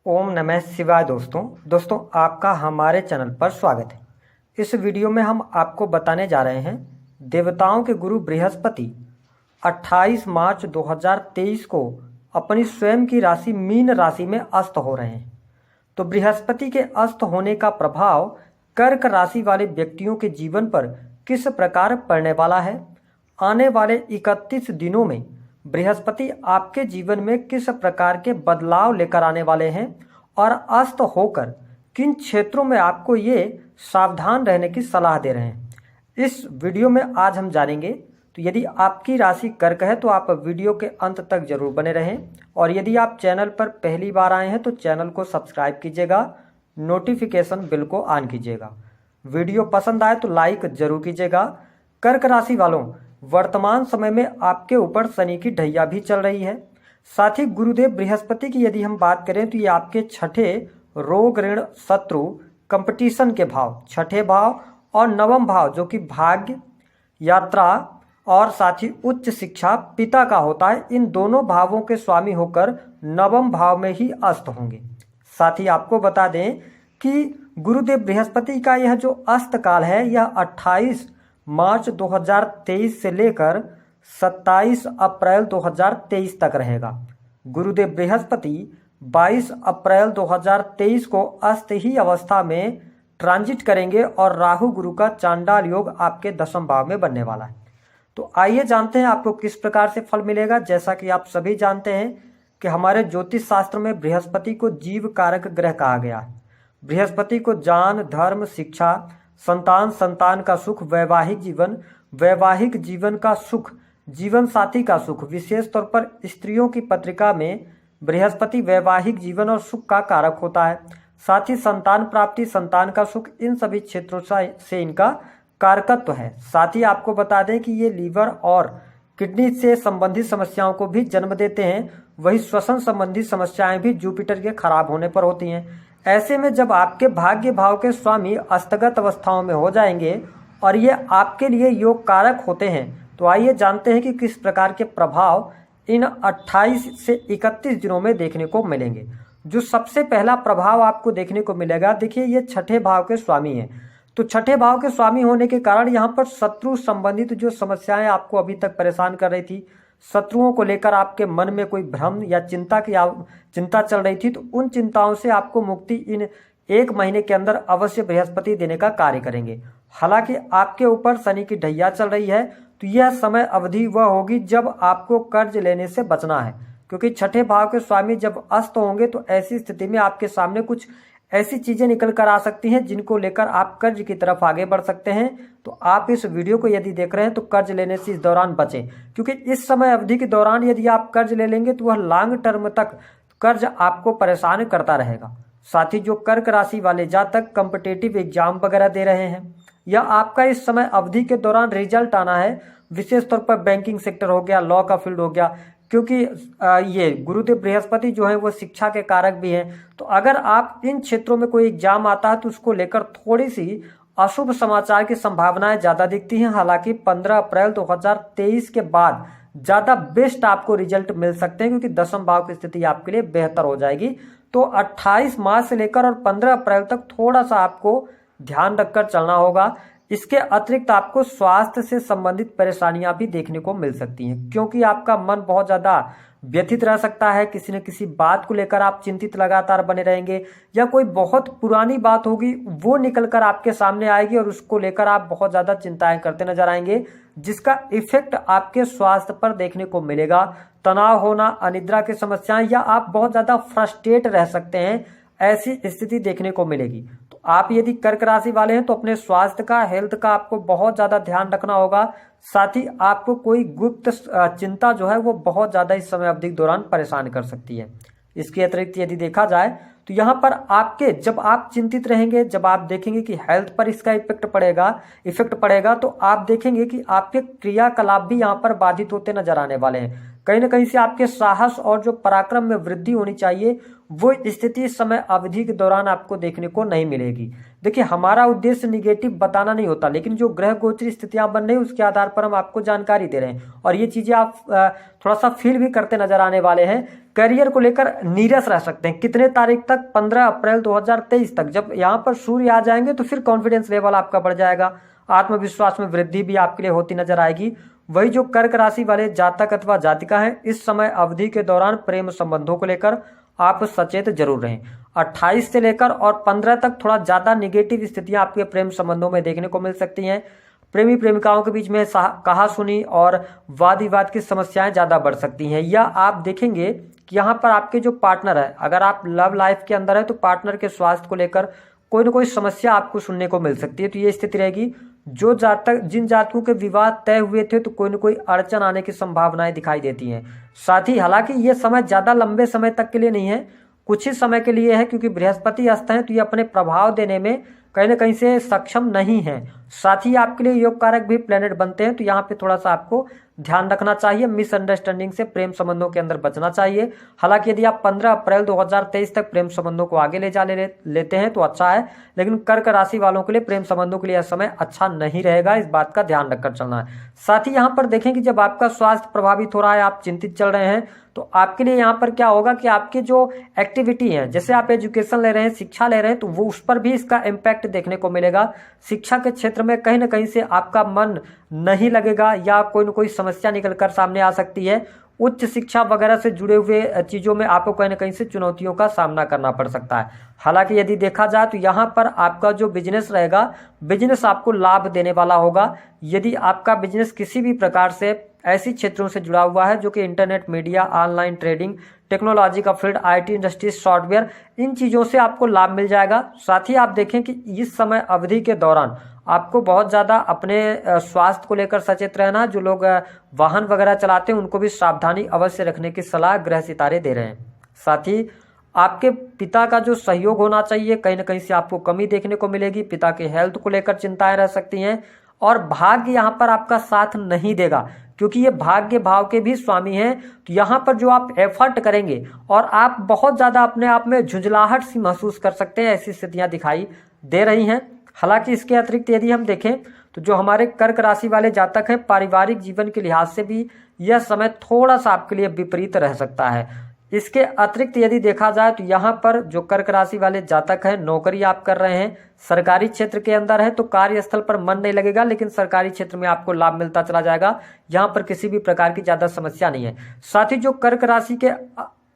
ओम नमः शिवाय। दोस्तों आपका हमारे चैनल पर स्वागत है। इस वीडियो में हम आपको बताने जा रहे हैं देवताओं के गुरु बृहस्पति 28 मार्च 2023 को अपनी स्वयं की राशि मीन राशि में अस्त हो रहे हैं। तो बृहस्पति के अस्त होने का प्रभाव कर्क राशि वाले व्यक्तियों के जीवन पर किस प्रकार पड़ने वाला है, आने वाले 31 दिनों में बृहस्पति आपके जीवन में किस प्रकार के बदलाव लेकर आने वाले हैं और अस्त होकर किन क्षेत्रों में आपको ये सावधान रहने की सलाह दे रहे हैं, इस वीडियो में आज हम जानेंगे। तो यदि आपकी राशि कर्क है तो आप वीडियो के अंत तक जरूर बने रहें, और यदि आप चैनल पर पहली बार आए हैं तो चैनल को सब्सक्राइब कीजिएगा, नोटिफिकेशन बिल को ऑन कीजिएगा। वीडियो पसंद आए तो लाइक जरूर कीजिएगा। कर्क राशि वालों, वर्तमान समय में आपके ऊपर शनि की ढैया भी चल रही है। साथ ही गुरुदेव बृहस्पति की यदि हम बात करें तो ये आपके छठे रोग ऋण शत्रु कंपटीशन के भाव, छठे भाव और नवम भाव जो कि भाग्य, यात्रा और साथ ही उच्च शिक्षा पिता का होता है, इन दोनों भावों के स्वामी होकर नवम भाव में ही अस्त होंगे। साथ ही आपको बता दें कि गुरुदेव बृहस्पति का यह जो अस्त काल है यह 28 मार्च 2023 से लेकर 27 अप्रैल 2023 तक रहेगा। गुरुदेव बृहस्पति 22 अप्रैल 2023 को अस्त ही अवस्था में ट्रांजिट करेंगे और राहु गुरु का चांडाल योग आपके दशम भाव में बनने वाला है। तो आइए जानते हैं आपको किस प्रकार से फल मिलेगा। जैसा कि आप सभी जानते हैं कि हमारे ज्योतिष शास्त्र में बृहस्पति को जीव कारक ग्रह कहा गया है। बृहस्पति को ज्ञान, धर्म, शिक्षा, संतान, संतान का सुख, वैवाहिक जीवन का सुख, जीवन साथी का सुख, विशेष तौर पर स्त्रियों की पत्रिका में बृहस्पति वैवाहिक जीवन और सुख का कारक होता है। साथ ही संतान प्राप्ति, संतान का सुख, इन सभी क्षेत्रों से इनका कारकत्व है। साथ ही आपको बता दें कि ये लीवर और किडनी से संबंधित समस्याओं को भी जन्म देते हैं। वही श्वसन संबंधी समस्याएं भी जुपिटर के खराब होने पर होती हैं। ऐसे में जब आपके भाग्य भाव के स्वामी अस्तगत अवस्थाओं में हो जाएंगे और ये आपके लिए योग कारक होते हैं, तो आइए जानते हैं कि किस प्रकार के प्रभाव इन 28 से 31 दिनों में देखने को मिलेंगे। जो सबसे पहला प्रभाव आपको देखने को मिलेगा, देखिए ये छठे भाव के स्वामी हैं। तो छठे भाव के स्वामी होने के कारण यहाँ पर शत्रु संबंधित जो समस्याएं आपको अभी तक परेशान कर रही थी, शत्रुओं को लेकर आपके मन में कोई भ्रम या चिंता चल रही थी, तो उन चिंताओं से आपको मुक्ति इन एक महीने के अंदर अवश्य बृहस्पति देने का कार्य करेंगे। हालांकि आपके ऊपर शनि की ढैया चल रही है, तो यह समय अवधि वह होगी जब आपको कर्ज लेने से बचना है, क्योंकि छठे भाव के स्वामी जब अस्त होंगे तो ऐसी स्थिति में आपके सामने कुछ ऐसी चीजें निकल कर आ सकती हैं जिनको लेकर आप कर्ज की तरफ आगे बढ़ सकते हैं। तो आप इस वीडियो को यदि देख रहे हैं तो कर्ज लेने से इस दौरान बचें, क्योंकि इस समय अवधि के दौरान यदि आप कर्ज ले लेंगे तो वह लॉन्ग टर्म तक कर्ज आपको परेशान करता रहेगा। साथ ही जो कर्क राशि वाले जातक कॉम्पिटिटिव एग्जाम वगैरह दे रहे हैं या आपका इस समय अवधि के दौरान रिजल्ट आना है, विशेष तौर पर बैंकिंग सेक्टर हो गया, लॉ का फील्ड हो गया, क्योंकि ये गुरुदेव बृहस्पति जो है वो शिक्षा के कारक भी हैं। तो अगर आप इन क्षेत्रों में कोई एग्जाम आता है तो उसको लेकर थोड़ी सी अशुभ समाचार की संभावनाएं ज़्यादा दिखती हैं। हालांकि 15 अप्रैल 2023 के बाद ज़्यादा बेस्ट आपको रिजल्ट मिल सकते हैं, क्योंकि दशम भाव की स्थिति आपके लिए बेहतर हो जाएगी। तो 28 मार्च से लेकर और 15 अप्रैल तक थोड़ा सा आपको ध्यान रखकर चलना होगा। इसके अतिरिक्त आपको स्वास्थ्य से संबंधित परेशानियां भी देखने को मिल सकती हैं, क्योंकि आपका मन बहुत ज़्यादा व्यथित रह सकता है। किसी न किसी बात को लेकर आप चिंतित लगातार बने रहेंगे, या कोई बहुत पुरानी बात होगी वो निकल कर आपके सामने आएगी और उसको लेकर आप बहुत ज़्यादा चिंताएं करते नजर आएंगे, जिसका इफेक्ट आपके स्वास्थ्य पर देखने को मिलेगा। तनाव होना, अनिद्रा की समस्याएं, या आप बहुत ज़्यादा फ्रस्ट्रेट रह सकते हैं, ऐसी स्थिति देखने को मिलेगी। तो आप यदि कर्क राशि वाले हैं तो अपने स्वास्थ्य का, हेल्थ का आपको बहुत ज़्यादा ध्यान रखना होगा। साथ ही आपको कोई गुप्त चिंता जो है वो बहुत ज़्यादा इस समय अवधि के दौरान परेशान कर सकती है। इसके अतिरिक्त यदि देखा जाए तो यहाँ पर आपके जब आप चिंतित रहेंगे, जब आप देखेंगे कि हेल्थ पर इसका इफेक्ट पड़ेगा, तो आप देखेंगे कि आपके क्रियाकलाप भी यहाँ पर बाधित होते नजर आने वाले हैं। कहीं ना कहीं से आपके साहस और जो पराक्रम में वृद्धि होनी चाहिए, वो स्थिति इस समय अवधि के दौरान आपको देखने को नहीं मिलेगी। देखिए, हमारा उद्देश्य निगेटिव बताना नहीं होता, लेकिन जो ग्रह गोचर स्थितियां बन रही है उसके आधार पर हम आपको जानकारी दे रहे हैं, और ये चीजें आप थोड़ा सा फील भी करते नजर आने वाले हैं। करियर को लेकर नीरस रह सकते हैं कितने तारीख तक, 15 अप्रैल 2023 तक। जब यहाँ पर सूर्य आ जाएंगे तो फिर कॉन्फिडेंस लेवल आपका बढ़ जाएगा, आत्मविश्वास में वृद्धि भी आपके लिए होती नजर आएगी। वही जो कर्क राशि वाले जातक अथवा जातिका हैं, इस समय अवधि के दौरान प्रेम संबंधों को लेकर आप सचेत जरूर रहें। 28 से लेकर और 15 तक थोड़ा ज्यादा निगेटिव स्थितियां आपके प्रेम संबंधों में देखने को मिल सकती हैं। प्रेमी प्रेमिकाओं के बीच में कहा सुनी और वाद विवाद की समस्याएं ज्यादा बढ़ सकती हैं, या आप देखेंगे कि यहाँ पर आपके जो पार्टनर है, अगर आप लव लाइफ के अंदर है तो पार्टनर के स्वास्थ्य को लेकर कोई ना कोई समस्या आपको सुनने को मिल सकती है। तो ये स्थिति रहेगी। जो जातक जिन जातकों के विवाह तय हुए थे तो कोई ना कोई अड़चन आने की संभावनाएं दिखाई देती हैं। साथ ही हालांकि ये समय ज्यादा लंबे समय तक के लिए नहीं है, कुछ ही समय के लिए है, क्योंकि बृहस्पति अस्त है तो ये अपने प्रभाव देने में कहीं ना कहीं से सक्षम नहीं है। साथ ही आपके लिए योग कारक भी प्लेनेट बनते हैं, तो यहाँ पे थोड़ा सा आपको ध्यान रखना चाहिए, मिसअंडरस्टैंडिंग से प्रेम संबंधों के अंदर बचना चाहिए। हालांकि यदि आप 15 अप्रैल 2023 तक प्रेम संबंधों को आगे ले लेते हैं तो अच्छा है, लेकिन कर्क राशि वालों के लिए प्रेम संबंधों के लिए यह समय अच्छा नहीं रहेगा, इस बात का ध्यान रखकर चलना है। साथ ही यहाँ पर देखें कि जब आपका स्वास्थ्य प्रभावित हो रहा है, आप चिंतित चल रहे हैं, तो आपके लिए यहाँ पर क्या होगा कि आपकी जो एक्टिविटी है, जैसे आप एजुकेशन ले रहे हैं, शिक्षा ले रहे हैं, तो वो उस पर भी इसका इम्पैक्ट देखने को मिलेगा। शिक्षा के क्षेत्र में कहीं ना कहीं से आपका मन नहीं लगेगा, या कोई ना कोई समस्या निकल कर सामने आ सकती है। उच्च शिक्षा वगैरह से जुड़े हुए चीजों में आपको कहीं ना कहीं से चुनौतियों का सामना करना पड़ सकता है। हालांकि यदि देखा जाए तो यहाँ पर आपका जो बिजनेस रहेगा, बिजनेस आपको लाभ देने वाला होगा। यदि आपका बिजनेस किसी भी प्रकार से ऐसी क्षेत्रों से जुड़ा हुआ है जो कि internet, media, online trading, technology का फील्ड, आईटी इंडस्ट्रीज, सॉफ्टवेयर, इन चीज़ों से आपको लाभ मिल जाएगा। साथ ही आप देखें कि इस समय अवधि के दौरान आपको बहुत ज़्यादा अपने स्वास्थ्य को लेकर सचेत रहना। जो लोग वाहन वगैरह चलाते हैं उनको भी सावधानी अवश्य रखने की सलाह ग्रह सितारे दे रहे हैं। साथ ही आपके पिता का जो सहयोग होना चाहिए, कहीं ना कहीं से आपको कमी देखने को मिलेगी। पिता के हेल्थ को लेकर चिंताएं रह सकती हैं, और भाग्य यहाँ पर आपका साथ नहीं देगा, क्योंकि ये भाग्य भाव के भी स्वामी हैं। तो यहाँ पर जो आप एफर्ट करेंगे और आप बहुत ज़्यादा अपने आप में झुंझलाहट सी महसूस कर सकते हैं, ऐसी स्थितियाँ दिखाई दे रही हैं। हालांकि इसके अतिरिक्त यदि हम देखें तो जो हमारे कर्क राशि वाले जातक हैं, पारिवारिक जीवन के लिहाज से भी यह समय थोड़ा सा आपके लिए विपरीत रह सकता है। इसके अतिरिक्त यदि देखा जाए तो यहाँ पर जो कर्क राशि वाले जातक हैं, नौकरी आप कर रहे हैं, सरकारी क्षेत्र के अंदर है, तो कार्यस्थल पर मन नहीं लगेगा, लेकिन सरकारी क्षेत्र में आपको लाभ मिलता चला जाएगा। यहाँ पर किसी भी प्रकार की ज्यादा समस्या नहीं है। साथ ही जो कर्क राशि के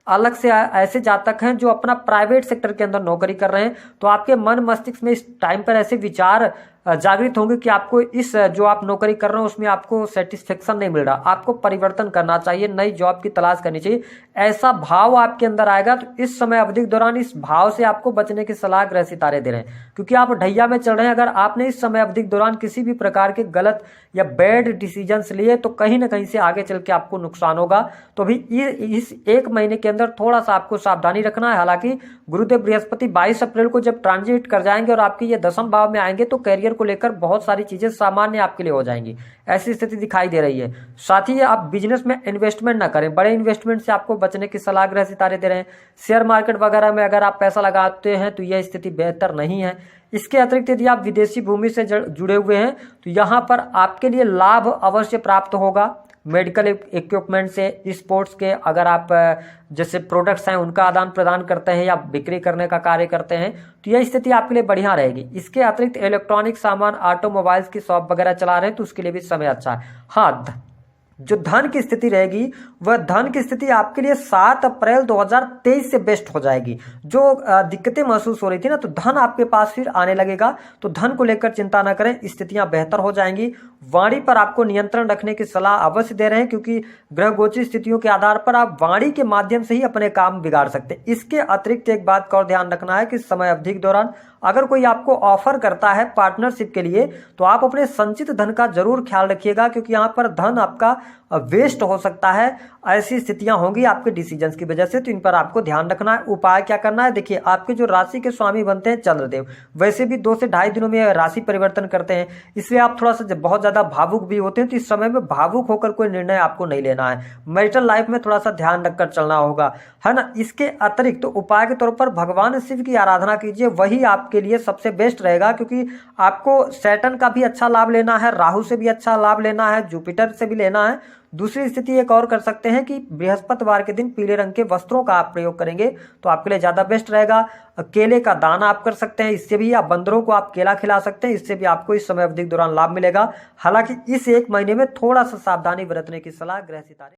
अलग से ऐसे जातक हैं जो अपना प्राइवेट सेक्टर के अंदर नौकरी कर रहे हैं, तो आपके मन मस्तिष्क में इस टाइम पर ऐसे विचार जागृत होंगे कि आपको इस जो आप नौकरी कर रहे हो उसमें आपको सेटिस्फेक्शन नहीं मिल रहा, आपको परिवर्तन करना चाहिए, नई जॉब की तलाश करनी चाहिए, ऐसा भाव आपके अंदर आएगा। तो इस समय अवधि के दौरान इस भाव से आपको बचने की सलाह ग्रह सितारे दे रहे हैं, क्योंकि आप ढैया में चल रहे हैं। अगर आपने इस समय अवधि के दौरान किसी भी प्रकार के गलत या बैड डिसीजंस लिए तो कहीं ना कहीं से आगे चल के आपको नुकसान होगा। तो अभी इस एक महीने के अंदर थोड़ा सा आपको सावधानी रखना है। हालांकि गुरुदेव बृहस्पति 22 अप्रैल को जब ट्रांजिट कर जाएंगे और आपके ये 10वें भाव में आएंगे तो कैरियर को लेकर बहुत सारी चीजें सामान्य आपके लिए हो जाएंगी, ऐसी स्थिति दिखाई दे रही है। साथ ही आप बिजनेस में इन्वेस्टमेंट ना करें, बड़े इन्वेस्टमेंट से आपको बचने की सलाह ग्रह सितारे दे रहे हैं। शेयर मार्केट वगैरह में अगर आप पैसा लगाते हैं तो यह स्थिति बेहतर नहीं है। इसके अतिरिक्त यदि आप विदेशी भूमि से जुड़े हुए हैं तो यहाँ पर आपके लिए लाभ अवश्य प्राप्त होगा। मेडिकल इक्विपमेंट से, स्पोर्ट्स के अगर आप जैसे प्रोडक्ट्स हैं उनका आदान प्रदान करते हैं या बिक्री करने का कार्य करते हैं तो यह स्थिति आपके लिए बढ़िया रहेगी। इसके अतिरिक्त इलेक्ट्रॉनिक सामान, ऑटोमोबाइल्स की शॉप वगैरह चला रहे हैं तो उसके लिए भी समय अच्छा है। हाँ, जो धन की स्थिति रहेगी वह धन की स्थिति आपके लिए 7 अप्रैल 2023 से बेस्ट हो जाएगी। जो दिक्कतें महसूस हो रही थी ना, तो धन आपके पास फिर आने लगेगा। तो धन को लेकर चिंता ना करें, स्थितियां बेहतर हो जाएंगी। वाणी पर आपको नियंत्रण रखने की सलाह अवश्य दे रहे हैं, क्योंकि ग्रह गोचर स्थितियों के आधार पर आप वाणी के माध्यम से ही अपने काम बिगाड़ सकते हैं। इसके अतिरिक्त एक बात का और ध्यान रखना है कि समय अवधि के दौरान अगर कोई आपको ऑफर करता है पार्टनरशिप के लिए तो आप अपने संचित धन का जरूर ख्याल रखिएगा, क्योंकि यहाँ पर धन आपका वेस्ट हो सकता है। ऐसी स्थितियां होंगी आपके डिसीजंस की वजह से, तो इन पर आपको ध्यान रखना है। उपाय क्या करना है, देखिए आपके जो राशि के स्वामी बनते हैं चंद्रदेव, वैसे भी 2 से ढाई दिनों में राशि परिवर्तन करते हैं, इसलिए आप थोड़ा सा बहुत ज्यादा भावुक भी होते हैं, तो इस समय में भावुक होकर कोई निर्णय आपको नहीं लेना है। मैरिटल लाइफ में थोड़ा सा ध्यान रखकर चलना होगा, है ना। इसके अतिरिक्त तो उपाय के तौर पर भगवान शिव की आराधना कीजिए, वही आपके लिए सबसे बेस्ट रहेगा, क्योंकि आपको सैटर्न का भी अच्छा लाभ लेना है, राहु से भी अच्छा लाभ लेना है, जुपिटर से भी लेना है। दूसरी स्थिति एक और कर सकते हैं कि बृहस्पतिवार के दिन पीले रंग के वस्त्रों का आप प्रयोग करेंगे तो आपके लिए ज्यादा बेस्ट रहेगा। केले का दान आप कर सकते हैं, इससे भी, या बंदरों को आप केला खिला सकते हैं, इससे भी आपको इस समय अवधि के दौरान लाभ मिलेगा। हालांकि इस 1 महीने में थोड़ा सा सावधानी बरतने की सलाह ग्रह सितारे